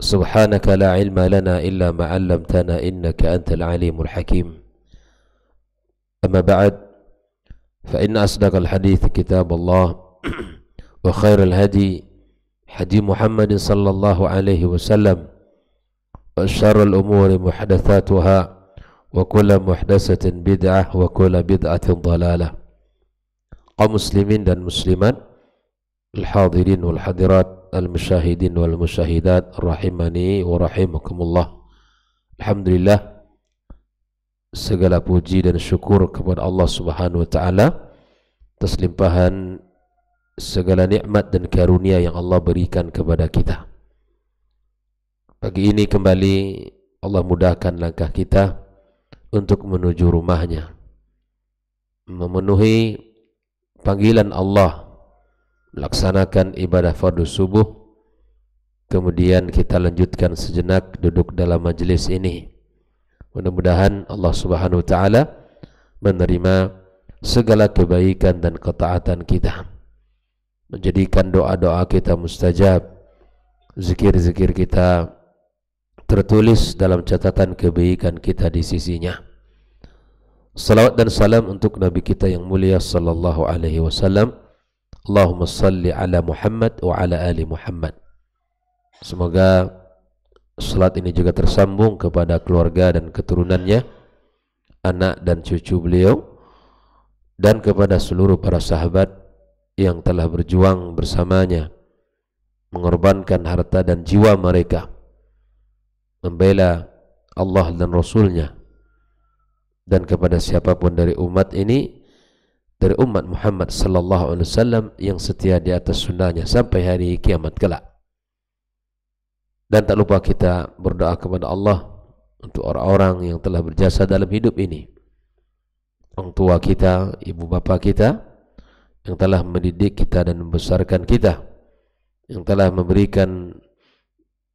سبحانك لا علم لنا إلا ما علمتنا إنك أنت العليم الحكيم. أما بعد، فإن أصدق الحديث كتاب الله وخير الهدي هدي محمد صلى الله عليه وسلم وشر الأمور محدثاتها وكل محدثة بدعة وكل بدعة ضلالة. kaum muslimin dan muslimat, al-hadirin wal hadirat, al-musyahidin wal musyahidat, rahimani wa rahimakumullah. Alhamdulillah, segala puji dan syukur kepada Allah Subhanahu wa taala atas limpahan segala nikmat dan karunia yang Allah berikan kepada kita. Pagi ini kembali Allah mudahkan langkah kita untuk menuju rumahnya, memenuhi panggilan Allah, melaksanakan ibadah fardu subuh. Kemudian kita lanjutkan sejenak duduk dalam majelis ini. Mudah-mudahan Allah Subhanahu wa taala menerima segala kebaikan dan ketaatan kita, menjadikan doa-doa kita mustajab, zikir-zikir kita tertulis dalam catatan kebaikan kita di sisinya. Salawat dan salam untuk Nabi kita yang mulia sallallahu alaihi wasallam. Allahumma salli ala Muhammad wa ala ali Muhammad. Semoga salat ini juga tersambung kepada keluarga dan keturunannya, anak dan cucu beliau, dan kepada seluruh para sahabat yang telah berjuang bersamanya, mengorbankan harta dan jiwa mereka, membela Allah dan Rasulnya, dan kepada siapapun dari umat ini, dari umat Muhammad sallallahu alaihi wasallam yang setia di atas sunnahnya sampai hari kiamat kelak. Dan tak lupa kita berdoa kepada Allah untuk orang-orang yang telah berjasa dalam hidup ini, orang tua kita, ibu bapa kita yang telah mendidik kita dan membesarkan kita, yang telah memberikan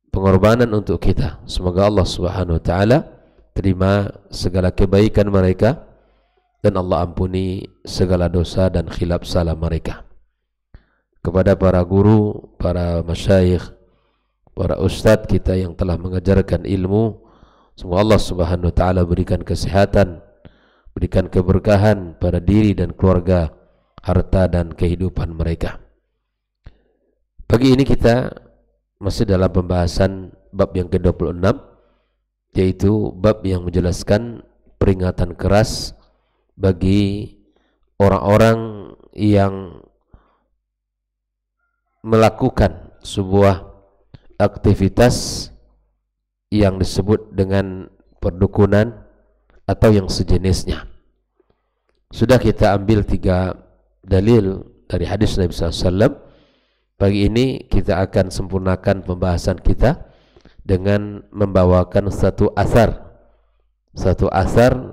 pengorbanan untuk kita. Semoga Allah Subhanahu wa taala terima segala kebaikan mereka dan Allah ampuni segala dosa dan khilaf salah mereka. Kepada para guru, para masyayikh, para ustadz kita yang telah mengajarkan ilmu, semoga Allah Subhanahu wa taala berikan kesehatan, berikan keberkahan pada diri dan keluarga, harta dan kehidupan mereka. Pagi ini kita masih dalam pembahasan bab yang ke-26, yaitu bab yang menjelaskan peringatan keras bagi orang-orang yang melakukan sebuah aktivitas yang disebut dengan perdukunan atau yang sejenisnya. Sudah kita ambil 3 dalil dari hadis Nabi SAW. Pagi ini kita akan sempurnakan pembahasan kita dengan membawakan satu asar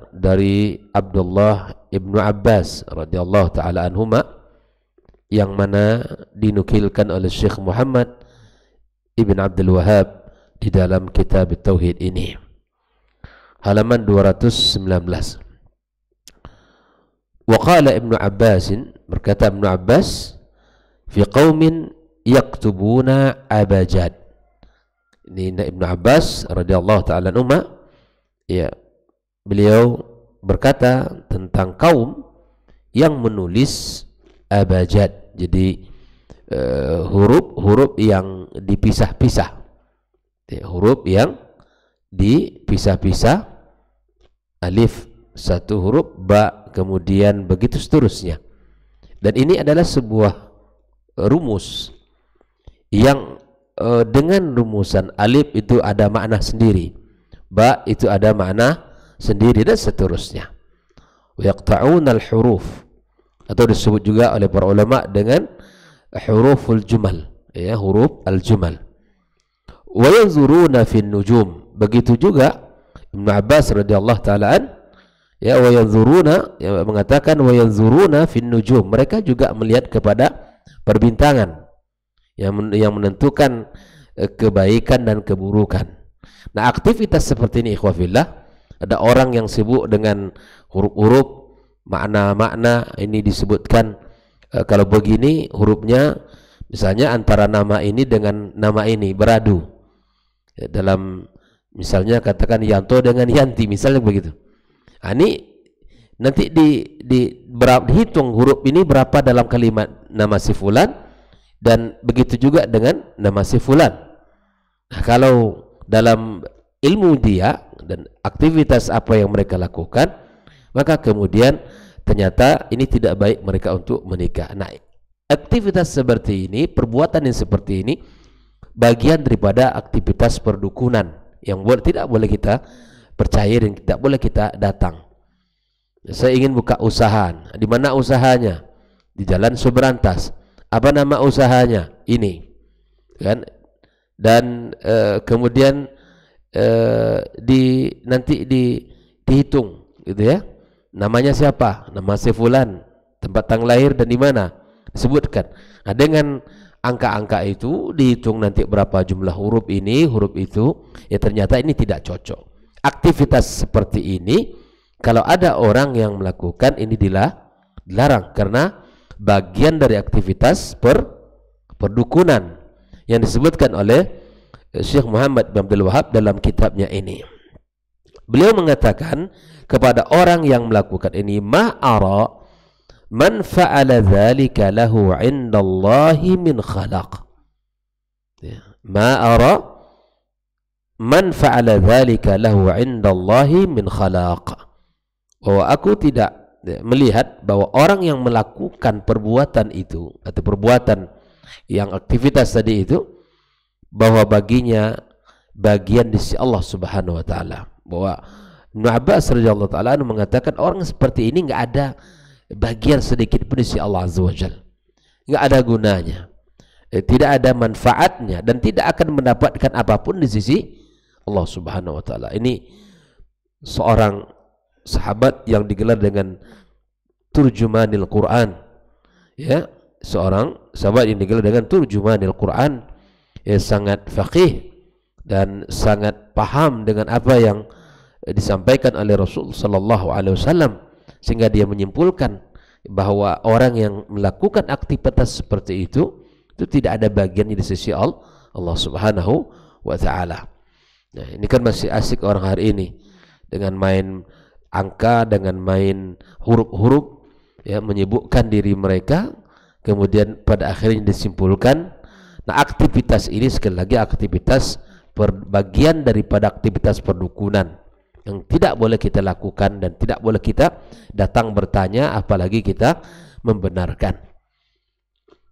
dari Abdullah ibnu Abbas radhiyallahu taala anhuma, yang mana dinukilkan oleh Syekh Muhammad ibn Abdul Wahhab di dalam kitab Tauhid ini, halaman 219. Wa qala Ibnu Abbas, berkata Ibnu Abbas, fi qaumin yaktubuna abajad. Ini Ibnu Abbas radhiyallahu taala anhuma, ya, beliau berkata tentang kaum yang menulis abajad. Jadi huruf-huruf yang dipisah-pisah, huruf yang dipisah-pisah, alif satu huruf, ba kemudian begitu seterusnya. Dan ini adalah sebuah rumus yang dengan rumusan alif itu ada makna sendiri, ba itu ada makna sendiri, dan seterusnya. Yaqta'unal huruf, atau disebut juga oleh para ulama dengan huruful jumal, ya, huruf al-jumal. Wa yanzuruna fin nujum, begitu juga Ibnu Abbas radhiyallahu taala an, ya, wa yanzuruna, ya, mengatakan wa yanzuruna fin nujum, mereka juga melihat kepada perbintangan yang menentukan kebaikan dan keburukan. Nah, aktivitas seperti ini ikhwafillah, ada orang yang sibuk dengan huruf-huruf, makna-makna. Ini disebutkan kalau begini hurufnya, misalnya antara nama ini dengan nama ini beradu, dalam misalnya katakan Yanto dengan Yanti misalnya begitu. Ini nanti dihitung huruf ini berapa dalam kalimat nama si fulan, dan begitu juga dengan nama si fulan. Nah, kalau dalam ilmu dia dan aktivitas apa yang mereka lakukan, maka kemudian ternyata ini tidak baik mereka untuk menikah. Nah, aktivitas seperti ini, perbuatan yang seperti ini bagian daripada aktivitas perdukunan yang tidak boleh kita percaya dan tidak boleh kita datang. Saya ingin buka usaha. Di mana usahanya? Di Jalan Subrantas. Apa nama usahanya? Ini, kan? Dan kemudian nanti dihitung, gitu ya. Namanya siapa? Nama si fulan, tempat tanggal lahir dan di mana? Disebutkan. Nah, dengan angka-angka itu dihitung nanti berapa jumlah huruf ini, huruf itu, ya ternyata ini tidak cocok. Aktivitas seperti ini kalau ada orang yang melakukan ini dilarang karena bagian dari aktivitas perdukunan yang disebutkan oleh Syekh Muhammad bin Abdul Wahab dalam kitabnya ini. Beliau mengatakan kepada orang yang melakukan ini, ma'ara man fa'ala dzalika lahu 'indallahi min khalaq. Ma'ara man fa'ala dzalika lahu 'indallahi min khalaq. Bahwa aku tidak melihat bahwa orang yang melakukan perbuatan itu atau perbuatan yang aktivitas tadi itu, bahwa baginya bagian di sisi Allah Subhanahu wa taala. Bahwa Ibnu Abbas radhiyallahu taala mengatakan orang seperti ini enggak ada bagian sedikit pun di sisi Allah Azza wa Jalla. Enggak ada gunanya. Tidak ada manfaatnya dan tidak akan mendapatkan apapun di sisi Allah Subhanahu wa taala. Ini seorang sahabat yang digelar dengan turjumanil Quran, ya, seorang sahabat yang digelar dengan turjumanil Quran, ya, sangat faqih dan sangat paham dengan apa yang disampaikan oleh Rasul sallallahu alaihi wasallam, sehingga dia menyimpulkan bahwa orang yang melakukan aktivitas seperti itu tidak ada bagiannya di sisi Allah Subhanahu wa taala. Nah, ini kan masih asik orang hari ini dengan main angka, dengan main huruf-huruf, ya, menyibukkan diri mereka, kemudian pada akhirnya disimpulkan. Nah, aktivitas ini sekali lagi aktivitas bagian daripada aktivitas perdukunan yang tidak boleh kita lakukan dan tidak boleh kita datang bertanya, apalagi kita membenarkan.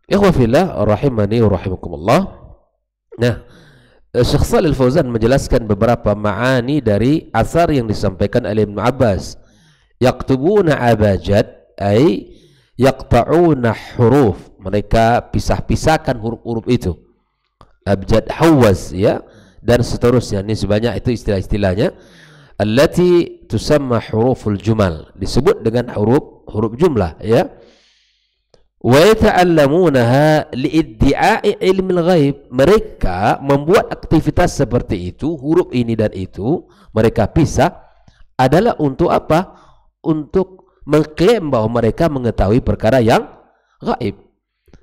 Ikhwafillah rahimani wa rahimakumullah. Nah, Syekh Shalih Al-Fauzan menjelaskan beberapa ma'ani dari asar yang disampaikan oleh Ibnu Abbas. Yaktubuna abajad ay yaqta'una huruf. Mereka pisah-pisahkan huruf-huruf itu. Abjad, hawaz, ya, dan seterusnya. Ini sebanyak itu istilah-istilahnya. Allati tusamma huruful jumal. Disebut dengan huruf jumlah, ya. Wa yata'allamunaha li'iddi'a'i ilmil ghaib. Mereka membuat aktivitas seperti itu, huruf ini dan itu mereka pisah, adalah untuk apa? Untuk mengklaim bahwa mereka mengetahui perkara yang gaib.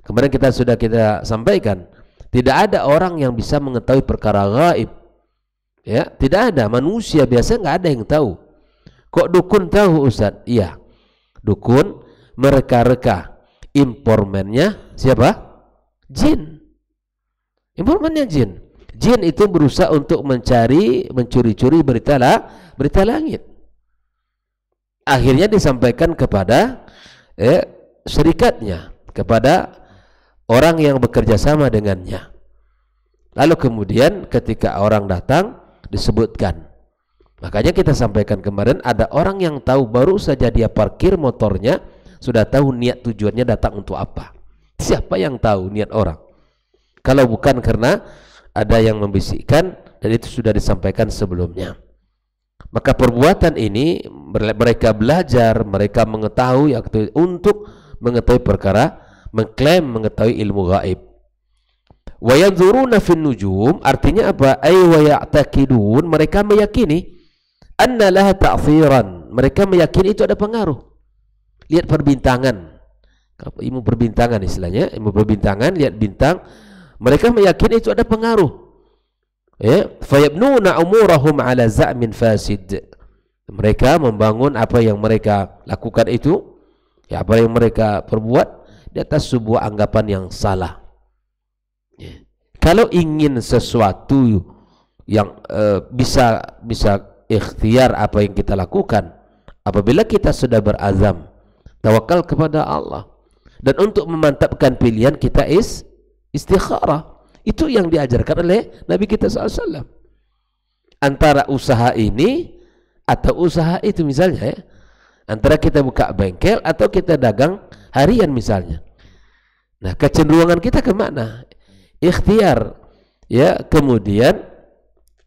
Kemarin sudah kita sampaikan, tidak ada orang yang bisa mengetahui perkara gaib, ya, tidak ada. Manusia biasa nggak ada yang tahu. Kok dukun tahu, Ustaz? Iya, dukun mereka-reka. Informannya siapa? Jin. Informannya jin. Jin itu berusaha untuk mencuri-curi berita langit. Akhirnya disampaikan kepada syarikatnya, kepada orang yang bekerja sama dengannya. Lalu kemudian ketika orang datang disebutkan. Makanya kita sampaikan kemarin, ada orang yang tahu baru saja dia parkir motornya, sudah tahu niat tujuannya datang untuk apa. Siapa yang tahu niat orang? Kalau bukan karena ada yang membisikkan, dan itu sudah disampaikan sebelumnya. Maka perbuatan ini mereka belajar, mereka mengetahui untuk mengetahui perkara, mengklaim mengetahui ilmu gaib. Wa yanzuruna fin nujum, artinya apa? Ay wa ya'taqidun, mereka meyakini anna laha ta'thiran, mereka meyakini itu ada pengaruh. Lihat perbintangan, ilmu perbintangan istilahnya, ilmu perbintangan, lihat bintang, mereka meyakini itu ada pengaruh. Ya, fayabnuna umurahum ala za'min fasid. Mereka membangun apa yang mereka lakukan itu, ya, apa yang mereka perbuat di atas sebuah anggapan yang salah. Ya. Kalau ingin sesuatu yang bisa ikhtiar apa yang kita lakukan, apabila kita sudah berazam tawakal kepada Allah, dan untuk memantapkan pilihan kita istikharah. Itu yang diajarkan oleh Nabi kita SAW. Antara usaha ini atau usaha itu, misalnya ya, antara kita buka bengkel atau kita dagang harian misalnya. Nah, kecenderungan kita kemana? Ikhtiar, ya. Kemudian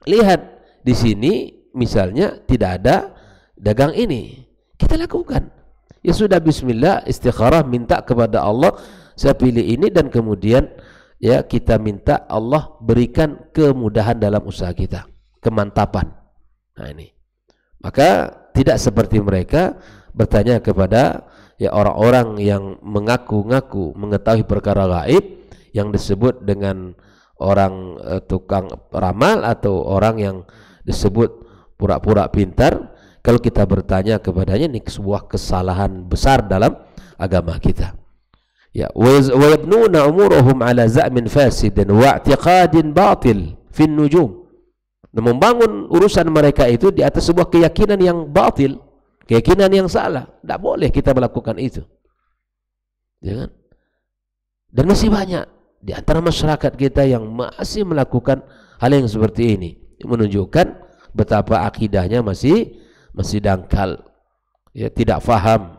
lihat di sini misalnya tidak ada dagang ini, kita lakukan. Ya sudah, bismillah, istikharah, minta kepada Allah, saya pilih ini, dan kemudian ya kita minta Allah berikan kemudahan dalam usaha kita, kemantapan. Nah ini, maka tidak seperti mereka bertanya kepada ya orang-orang yang mengaku-ngaku mengetahui perkara gaib, yang disebut dengan orang tukang ramal atau orang yang disebut pura-pura pintar. Kalau kita bertanya kepadanya, ini sebuah kesalahan besar dalam agama kita. Ya, wa yabnuna umurahum ala za'min fasidin wa i'tiqadin batil fin nujum. Membangun urusan mereka itu di atas sebuah keyakinan yang batil, keyakinan yang salah. Tidak boleh kita melakukan itu. Jangan. Dan masih banyak di antara masyarakat kita yang masih melakukan hal yang seperti ini, menunjukkan betapa akidahnya masih dangkal, ya, tidak faham.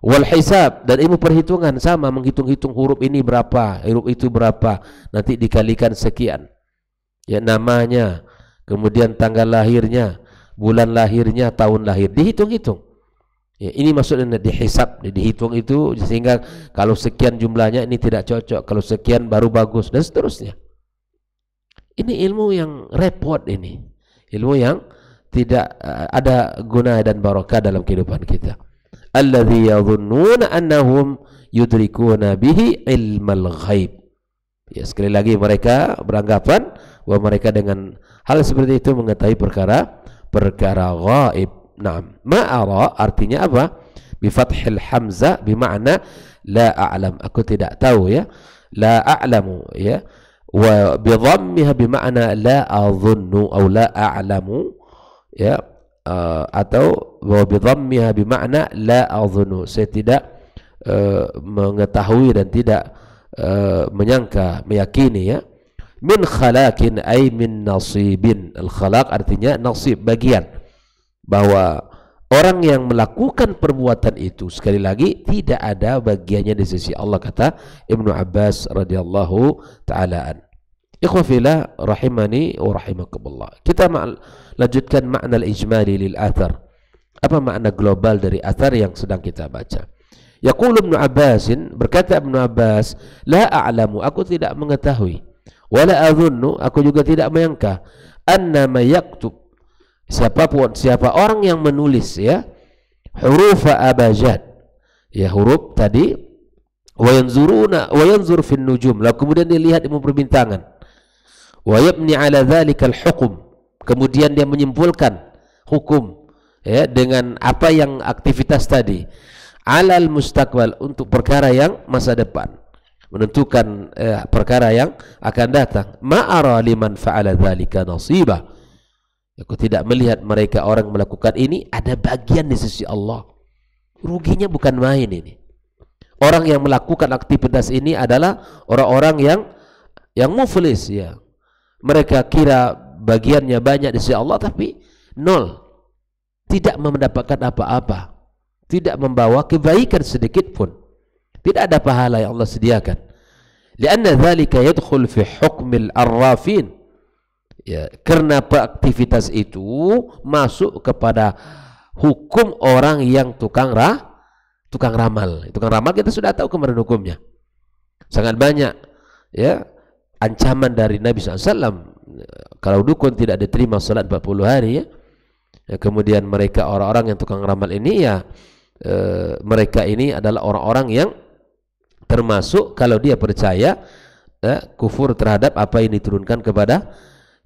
Wal hisab, dan ilmu perhitungan, sama, menghitung-hitung huruf ini berapa, huruf itu berapa, nanti dikalikan sekian, ya, namanya, kemudian tanggal lahirnya, bulan lahirnya, tahun lahir, dihitung-hitung. Ya, ini maksudnya dihisab, dihitung itu, sehingga kalau sekian jumlahnya ini tidak cocok, kalau sekian baru bagus, dan seterusnya. Ini ilmu yang repot, ini ilmu yang tidak ada guna dan barokah dalam kehidupan kita. Alladzi yadhunnuna annahum yudrikuna bihi ilmal ghaib. Ya, sekali lagi mereka beranggapan bahwa mereka dengan hal seperti itu mengetahui perkara ghaib. Naam, ma'ara artinya apa? Bi fathil hamzah bermakna la a'lam, aku tidak tahu, ya. La a'lamu, ya. Wa bi dhammiha bermakna la adhunnu atau la a'lamu, ya. Atau wa bi dhammiha bermakna la adhunnu, saya tidak mengetahui dan tidak menyangka, meyakini, ya. Min khalaqin ay min nasibin. Al khalaq artinya nasib, bagian. Bahwa orang yang melakukan perbuatan itu, sekali lagi, tidak ada bagiannya di sisi Allah, kata Ibnu Abbas radhiyallahu ta'ala an. Ikhwafillah rahimani wa rahimakumullah. Kita lanjutkan makna al-ijmali lil athar. Apa makna global dari athar yang sedang kita baca? Yaqul Ibnu Abbasin, berkata Ibnu Abbas, la a'lamu, aku tidak mengetahui, wala adhunnu, aku juga tidak menyangka, anna ma yaktub, siapa orang yang menulis, ya, huruf abajad, ya, huruf tadi, wa yanzur fin nujum, lalu kemudian dilihat ilmu perbintangan, wa yabni ala dzalikal hukum, kemudian dia menyimpulkan hukum, ya, dengan apa yang aktivitas tadi, alal mustaqbal, untuk perkara yang masa depan, menentukan perkara yang akan datang. Ma'ara liman fa'ala dzalika nasibah, aku tidak melihat mereka orang melakukan ini ada bagian di sisi Allah. Ruginya bukan main ini. Orang yang melakukan aktivitas ini adalah orang-orang yang muflis, ya. Mereka kira bagiannya banyak di sisi Allah, tapi nol. Tidak mendapatkan apa-apa. Tidak membawa kebaikan sedikit pun. Tidak ada pahala yang Allah sediakan. Lianna dzalika yadkhul fi hukmil arrafin. Ya, karena aktivitas itu masuk kepada hukum orang yang tukang ramal. Tukang ramal kita sudah tahu kemarin hukumnya. Sangat banyak, ya, ancaman dari Nabi SAW. Kalau dukun tidak diterima salat 40 hari, ya. Kemudian mereka orang-orang yang tukang ramal ini, ya, mereka ini adalah orang-orang yang termasuk kalau dia percaya, kufur terhadap apa yang diturunkan kepada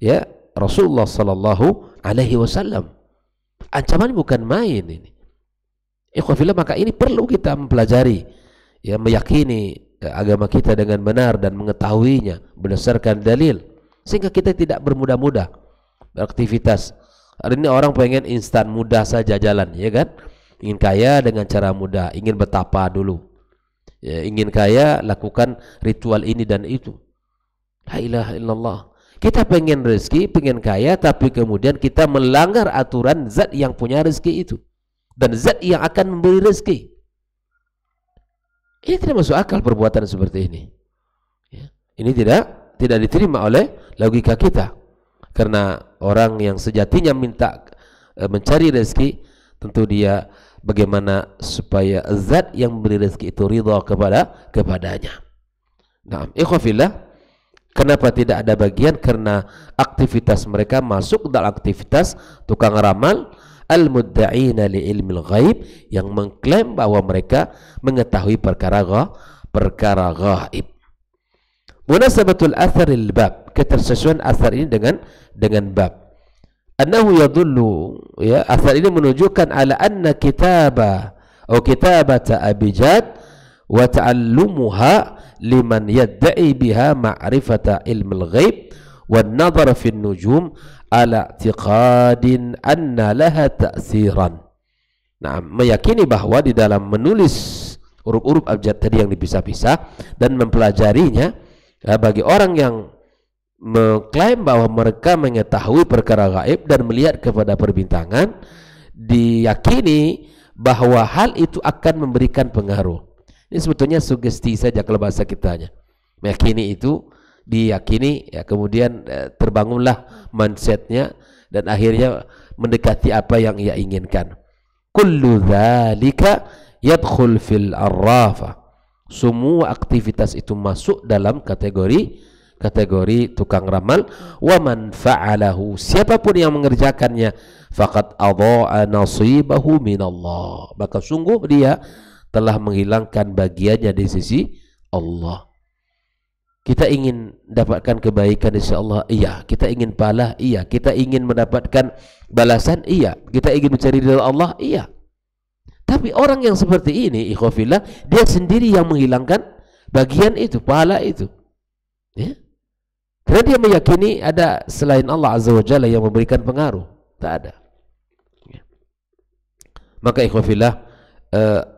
ya Rasulullah sallallahu alaihi wasallam. Ancaman bukan main ini. Ikhwafillah, maka ini perlu kita mempelajari, ya, meyakini agama kita dengan benar dan mengetahuinya berdasarkan dalil, sehingga kita tidak bermudah-mudah beraktivitas. Hari ini orang pengen instan, mudah saja jalan, ya kan? Ingin kaya dengan cara mudah, ingin betapa dulu, ya, ingin kaya lakukan ritual ini dan itu. La ilaha illallah. Kita pengen rezeki, pengen kaya, tapi kemudian kita melanggar aturan zat yang punya rezeki itu dan zat yang akan memberi rezeki. Ini tidak masuk akal perbuatan seperti ini, ya. Ini tidak diterima oleh logika kita, karena orang yang sejatinya minta mencari rezeki, tentu dia bagaimana supaya zat yang memberi rezeki itu ridha kepadanya. Nah, ikhwafillah, kenapa tidak ada bagian? Karena aktivitas mereka masuk dalam aktivitas tukang ramal, al-mudda'ina li ilmil ghaib, yang mengklaim bahwa mereka mengetahui perkara ghaib. Munasabatul atharil bab, ketersesuaian athar ini dengan bab. Annahu yadullu, ya, athar ini menunjukkan ala anna kitaba atau kitabata abjad wa ta'allumuha liman yadda'i biha ma'rifata ilmil ghaib wan nadhar fi nujum ala i'tiqadin anna laha ta'siran. Nah, meyakini bahwa di dalam menulis huruf-huruf abjad tadi yang dipisah-pisah dan mempelajarinya, ya, bagi orang yang mengklaim bahwa mereka mengetahui perkara gaib dan melihat kepada perbintangan, diyakini bahwa hal itu akan memberikan pengaruh. Ini sebetulnya sugesti saja kalau bahasa kitanya. Meyakini itu, diyakini, ya, kemudian terbangunlah mindsetnya dan akhirnya mendekati apa yang ia inginkan. Kullu dzalika yadkhul fil arrafa. Semua aktivitas itu masuk dalam kategori tukang ramal. Wa man fa'alahu, siapapun yang mengerjakannya, faqad adha'a nasibahu minallah, maka sungguh dia telah menghilangkan bagiannya di sisi Allah. Kita ingin dapatkan kebaikan insyaallah, iya. Kita ingin pahala, iya. Kita ingin mendapatkan balasan, iya. Kita ingin mencari ridha Allah, iya. Tapi orang yang seperti ini, ikhwafillah, dia sendiri yang menghilangkan bagian itu, pahala itu, ya. Karena dia meyakini ada selain Allah Azza wa Jalla yang memberikan pengaruh. Tak ada, ya. Maka ikhwafillah,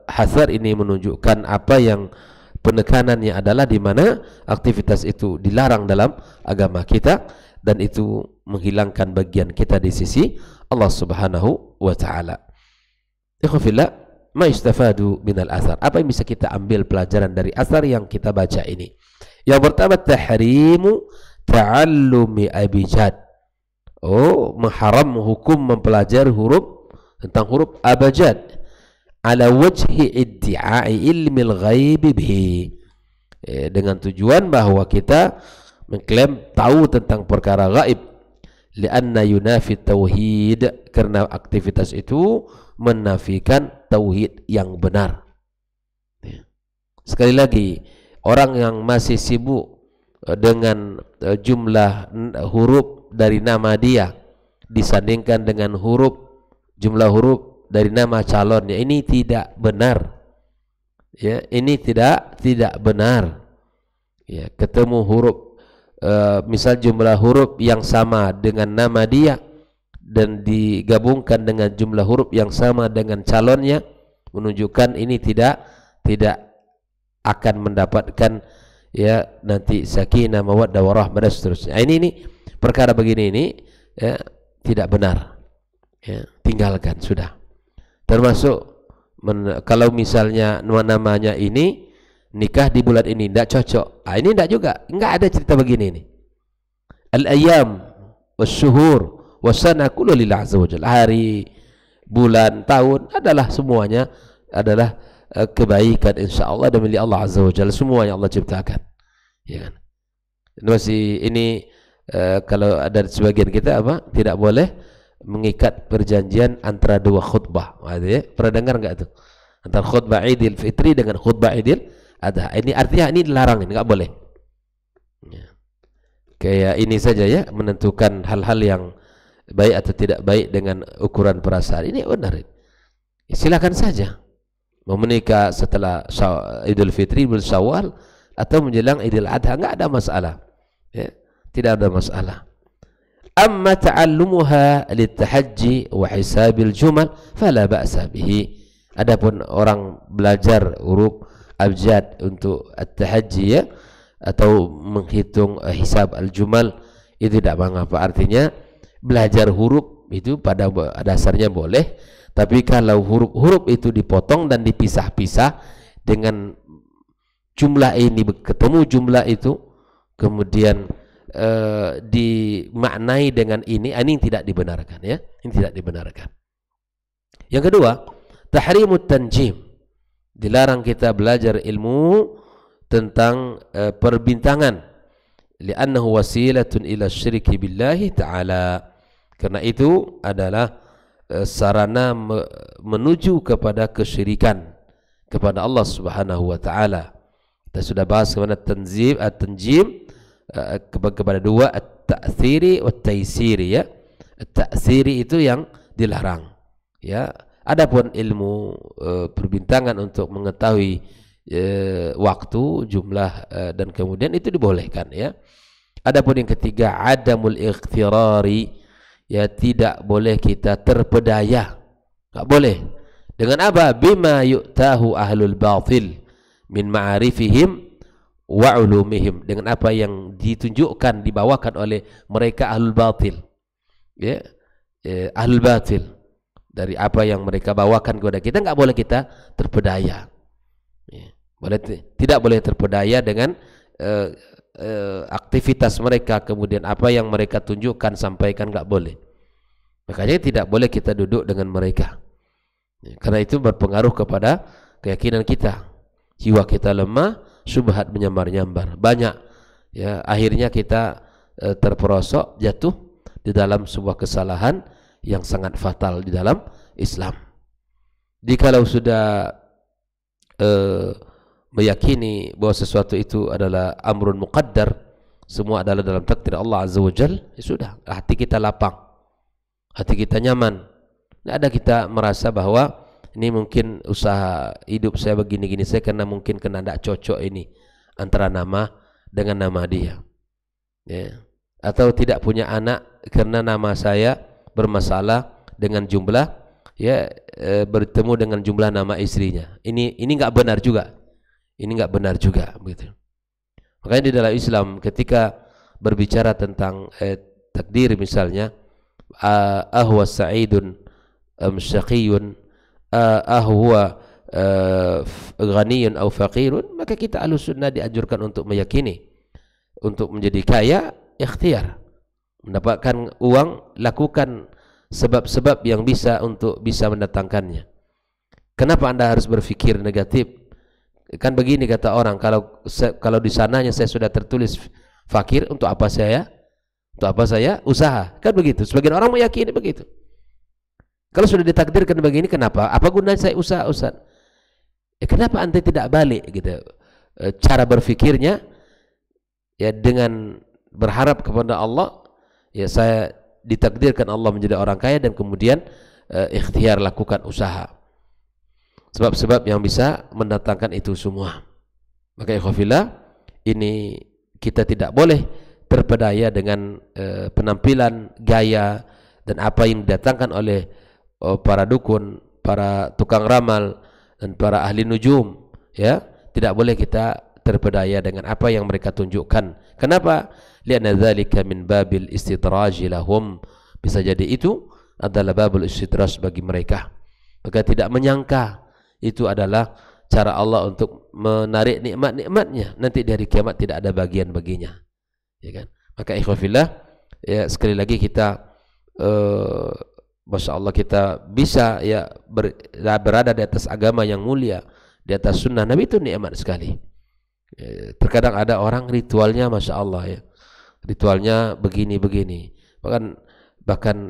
hasar ini menunjukkan apa yang penekanannya adalah di mana aktivitas itu dilarang dalam agama kita, dan itu menghilangkan bagian kita di sisi Allah Subhanahu wa taala. Ikhwafillah, ma istafadu minal athar, apa yang bisa kita ambil pelajaran dari asar yang kita baca ini? Yang pertama, tahrimu ta'allumi abjad. Mengharam hukum mempelajari huruf, tentang huruf abjad, ala wajhi iddi'ai ilmil ghaibi bihi, dengan tujuan bahwa kita mengklaim tahu tentang perkara gaib. Lianna yunafi tauhid, karena aktivitas itu menafikan tauhid yang benar. Sekali lagi, orang yang masih sibuk dengan jumlah huruf dari nama dia disandingkan dengan jumlah huruf dari nama calonnya, ini tidak benar, ya. Ini tidak benar, ya. Ketemu huruf, misal jumlah huruf yang sama dengan nama dia dan digabungkan dengan jumlah huruf yang sama dengan calonnya, menunjukkan ini tidak akan mendapatkan, ya, nanti sakinah, mawaddah, warahmah dan seterusnya. Ini perkara begini ini, ya, tidak benar, ya, tinggalkan sudah. Termasuk kalau misalnya namanya ini nikah di bulan ini tidak cocok, ini tidak juga, enggak ada cerita begini ini. Al-ayyam was-syuhur was-sana kullu lillah azza wajalla. Hari, bulan, tahun adalah semuanya adalah kebaikan insyaallah dan milik Allah azza wajalla, semua yang Allah ciptakan, ya kan? Masih ini kalau ada sebagian kita tidak boleh mengikat perjanjian antara dua khutbah. Ya, pernah dengar enggak tuh? Antara khutbah Idul Fitri dengan khutbah Idul Adha. Ini artinya ini dilarang, ini enggak boleh. Ya. Kayak ini saja ya, menentukan hal-hal yang baik atau tidak baik dengan ukuran perasaan. Ini benar. Silakan saja. Mau menikah setelah Idul Fitri, Idul Syawal, atau menjelang Idul Adha, enggak ada masalah. Ya, tidak ada masalah. Amma ta'allumuha litahajji wa hisabil jumal fala ba'sa bihi. Adapun orang belajar huruf abjad untuk at-tahajji ya, atau menghitung hisab al-jumal, itu tidak mengapa. Artinya belajar huruf itu pada dasarnya boleh, tapi kalau huruf-huruf itu dipotong dan dipisah-pisah dengan jumlah ini ketemu jumlah itu, kemudian dimaknai dengan ini tidak dibenarkan ya. Ini tidak dibenarkan. Yang kedua, tahrimut tanjim. Dilarang kita belajar ilmu tentang perbintangan, li'annahu wasilatun ila syirki billahi ta'ala. Karena itu adalah sarana menuju kepada kesyirikan kepada Allah Subhanahu wa taala. Kita sudah bahas kepada at-tanjim kepada dua, at-ta'thiri wa at-taysiri ya. At-ta'thiri itu yang dilarang ya. Adapun ilmu perbintangan untuk mengetahui waktu, jumlah dan kemudian itu dibolehkan ya. Adapun yang ketiga, adamul ikhtirari ya, tidak boleh kita terpedaya. Enggak boleh. Dengan apa? Bima yu'tahu ahlul batil min ma'arifihim wa ulumihim, dengan apa yang ditunjukkan, dibawakan oleh mereka ahlul batil ya, ahlul batil, dari apa yang mereka bawakan kepada kita. Enggak boleh kita terpedaya ya. Tidak boleh terpedaya dengan aktivitas mereka, kemudian apa yang mereka tunjukkan, sampaikan, enggak boleh. Makanya tidak boleh kita duduk dengan mereka ya, karena itu berpengaruh kepada keyakinan kita. Jiwa kita lemah, syubhat menyambar-nyambar banyak ya, akhirnya kita terperosok, jatuh di dalam sebuah kesalahan yang sangat fatal di dalam Islam. Jikalau sudah meyakini bahwa sesuatu itu adalah amrun muqaddar, semua adalah dalam takdir Allah Azza wa Jal, ya sudah, hati kita lapang, hati kita nyaman. Tidak ada kita merasa bahwa ini mungkin usaha hidup saya begini-gini saya karena mungkin kena tidak cocok ini antara nama dengan nama dia ya. Atau tidak punya anak karena nama saya bermasalah dengan jumlah ya, bertemu dengan jumlah nama istrinya. Ini enggak benar juga. Ini enggak benar juga begitu. Makanya di dalam Islam ketika berbicara tentang takdir misalnya, ahwa sa'idun syaqiyun, huwa ghaniyun atau faqirun, maka kita Ahlussunnah dianjurkan untuk meyakini, untuk menjadi kaya ikhtiar, mendapatkan uang, lakukan sebab-sebab yang bisa untuk bisa mendatangkannya. Kenapa Anda harus berpikir negatif? Kan begini kata orang, kalau di sananya saya sudah tertulis fakir, untuk apa saya usaha? Kan begitu. Sebagian orang meyakini begitu. Kalau sudah ditakdirkan begini, kenapa? Apa gunanya saya usaha, Ustaz? Kenapa anda tidak balik gitu? Cara berfikirnya ya, dengan berharap kepada Allah, ya saya ditakdirkan Allah menjadi orang kaya dan kemudian ikhtiar, lakukan usaha. Sebab-sebab yang bisa mendatangkan itu semua. Maka ikhwafillah, ini kita tidak boleh terpedaya dengan penampilan, gaya dan apa yang didatangkan oleh para dukun, para tukang ramal dan para ahli nujum ya. Tidak boleh kita terpedaya dengan apa yang mereka tunjukkan. Kenapa? Lianna dzalika min babil istidraj lahum. Bisa jadi itu adalah babul istidraj bagi mereka. Maka tidak menyangka itu adalah cara Allah untuk menarik nikmat-nikmatnya. Nanti di hari kiamat tidak ada bagian baginya ya kan. Maka ikhwafillah ya, sekali lagi kita Masya Allah kita bisa ya berada di atas agama yang mulia, di atas sunnah Nabi, itu nikmat sekali. Terkadang ada orang ritualnya Masya Allah ya, ritualnya begini-begini, bahkan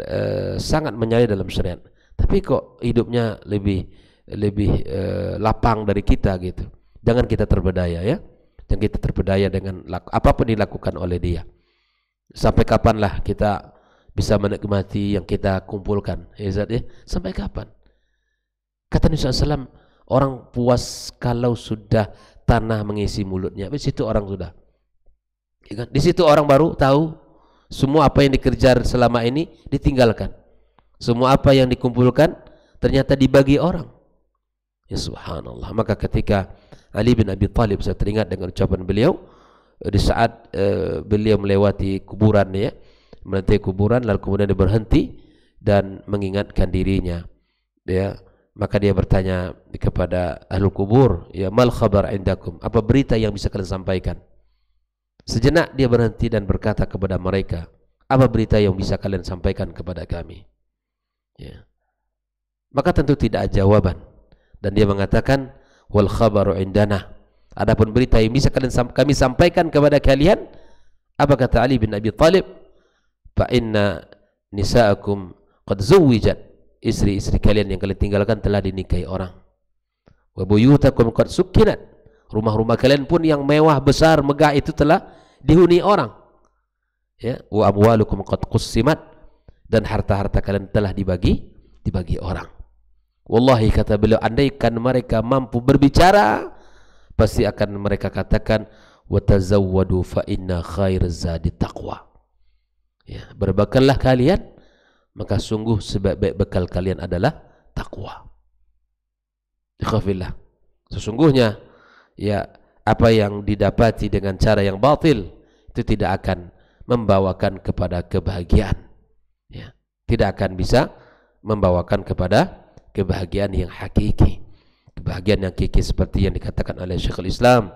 sangat menyalahi dalam syariat, tapi kok hidupnya lebih lapang dari kita gitu. Jangan kita terpedaya ya, jangan kita terpedaya dengan apapun dilakukan oleh dia. Sampai kapanlah kita bisa menikmati yang kita kumpulkan? Ya, Zat, ya? Sampai kapan? Kata Nabi SAW, orang puas kalau sudah tanah mengisi mulutnya. Di situ orang sudah. Ya kan? Di situ orang baru tahu semua apa yang dikejar selama ini ditinggalkan. Semua apa yang dikumpulkan ternyata dibagi orang. Ya subhanallah. Maka ketika Ali bin Abi Thalib, saya teringat dengan ucapan beliau di saat beliau melewati kuburan, ya, melewati kuburan, lalu kemudian dia berhenti dan mengingatkan dirinya, ya, maka dia bertanya kepada ahlul kubur, ya, mal khabar indakum, apa berita yang bisa kalian sampaikan? Sejenak dia berhenti dan berkata kepada mereka, apa berita yang bisa kalian sampaikan kepada kami? Ya. Maka tentu tidak ada jawaban, dan dia mengatakan, wal khabaru indana, adapun berita yang bisa kami sampaikan kepada kalian, apa kata Ali bin Abi Thalib? Fa inna nisa'akum qad zuwijat, istri-istri kalian yang kalian tinggalkan telah dinikahi orang. Wa buyutakum qad sukkinat, rumah-rumah kalian pun yang mewah, besar, megah itu telah dihuni orang. Ya, wa amwalukum qad qussimat, dan harta-harta kalian telah dibagi orang. Wallahi, kata beliau, andaikan mereka mampu berbicara, pasti akan mereka katakan, wa tazawwadu fa inna khairaz zadi taqwa. Ya, berbekallah kalian, maka sungguh sebaik-baik bekal kalian adalah takwa. Ikhwafillah, sesungguhnya, ya, apa yang didapati dengan cara yang batil itu tidak akan membawakan kepada kebahagiaan, ya, tidak akan bisa membawakan kepada kebahagiaan yang hakiki. Kebahagiaan yang hakiki seperti yang dikatakan oleh Syekhul Islam,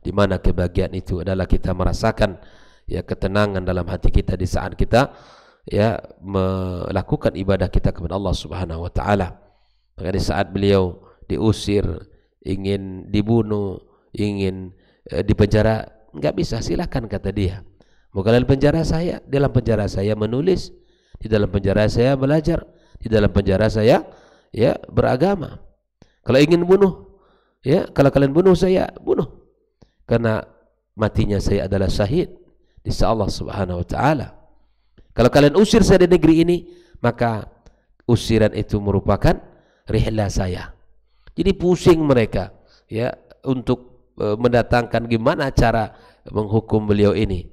di mana kebahagiaan itu adalah kita merasakan, ya, ketenangan dalam hati kita di saat kita, ya, melakukan ibadah kita kepada Allah Subhanahu wa taala. Maka di saat beliau diusir, ingin dibunuh, ingin dipenjara, enggak bisa, silakan, kata dia. Mau kalian penjara saya, dalam penjara saya menulis, di dalam penjara saya belajar, di dalam penjara saya, ya, beragama. Kalau ingin bunuh, ya, kalau kalian bunuh saya, bunuh, karena matinya saya adalah syahid di sisi Allah Subhanahu wa taala. Kalau kalian usir saya dari negeri ini, maka usiran itu merupakan rihlah saya. Jadi pusing mereka, ya, untuk mendatangkan gimana cara menghukum beliau ini,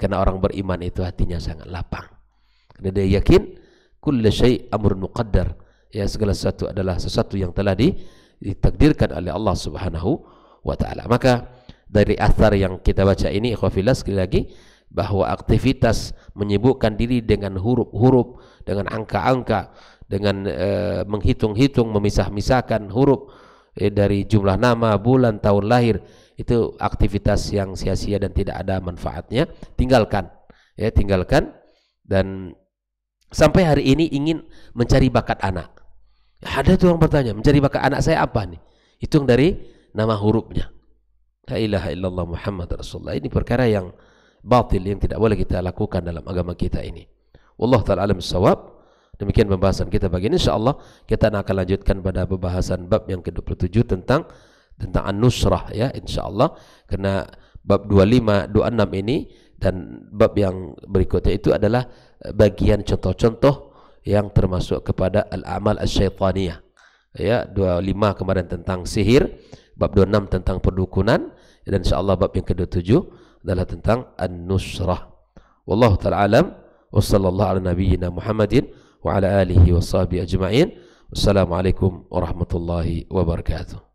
karena orang beriman itu hatinya sangat lapang, karena dia yakin kullu syai' amrun muqaddar, ya, segala sesuatu adalah sesuatu yang telah ditakdirkan oleh Allah Subhanahu wa taala. Maka dari athar yang kita baca ini, ikhwafillah, sekali lagi, bahwa aktivitas menyibukkan diri dengan huruf-huruf, dengan angka-angka, dengan menghitung-hitung, memisah-misahkan huruf dari jumlah nama, bulan, tahun lahir, itu aktivitas yang sia-sia dan tidak ada manfaatnya. Tinggalkan, ya, tinggalkan. Dan sampai hari ini ingin mencari bakat anak. Ada tuh orang bertanya, mencari bakat anak saya apa nih? Hitung dari nama hurufnya. La ilaha illallah Muhammad Rasulullah. Ini perkara yang batil, yang tidak boleh kita lakukan dalam agama kita ini. Wallahu ta'ala alam bissawab. Demikian pembahasan kita pagi ini. InsyaAllah kita akan lanjutkan pada pembahasan bab yang ke-27 tentang an-nusrah, ya, InsyaAllah. Karena bab 25, 26 ini dan bab yang berikutnya itu adalah bagian contoh-contoh yang termasuk kepada al-amal asy-syaitaniyah, ya. 25 kemarin tentang sihir, bab 26 tentang perdukunan, dan insyaallah bab yang ke-27 adalah tentang an-nusrah. Wallahu ta'ala alam, wa sallallahu ala nabiyyina Muhammadin wa ala alihi wa sahbihi ajma'in. Wassalamualaikum warahmatullahi wabarakatuh.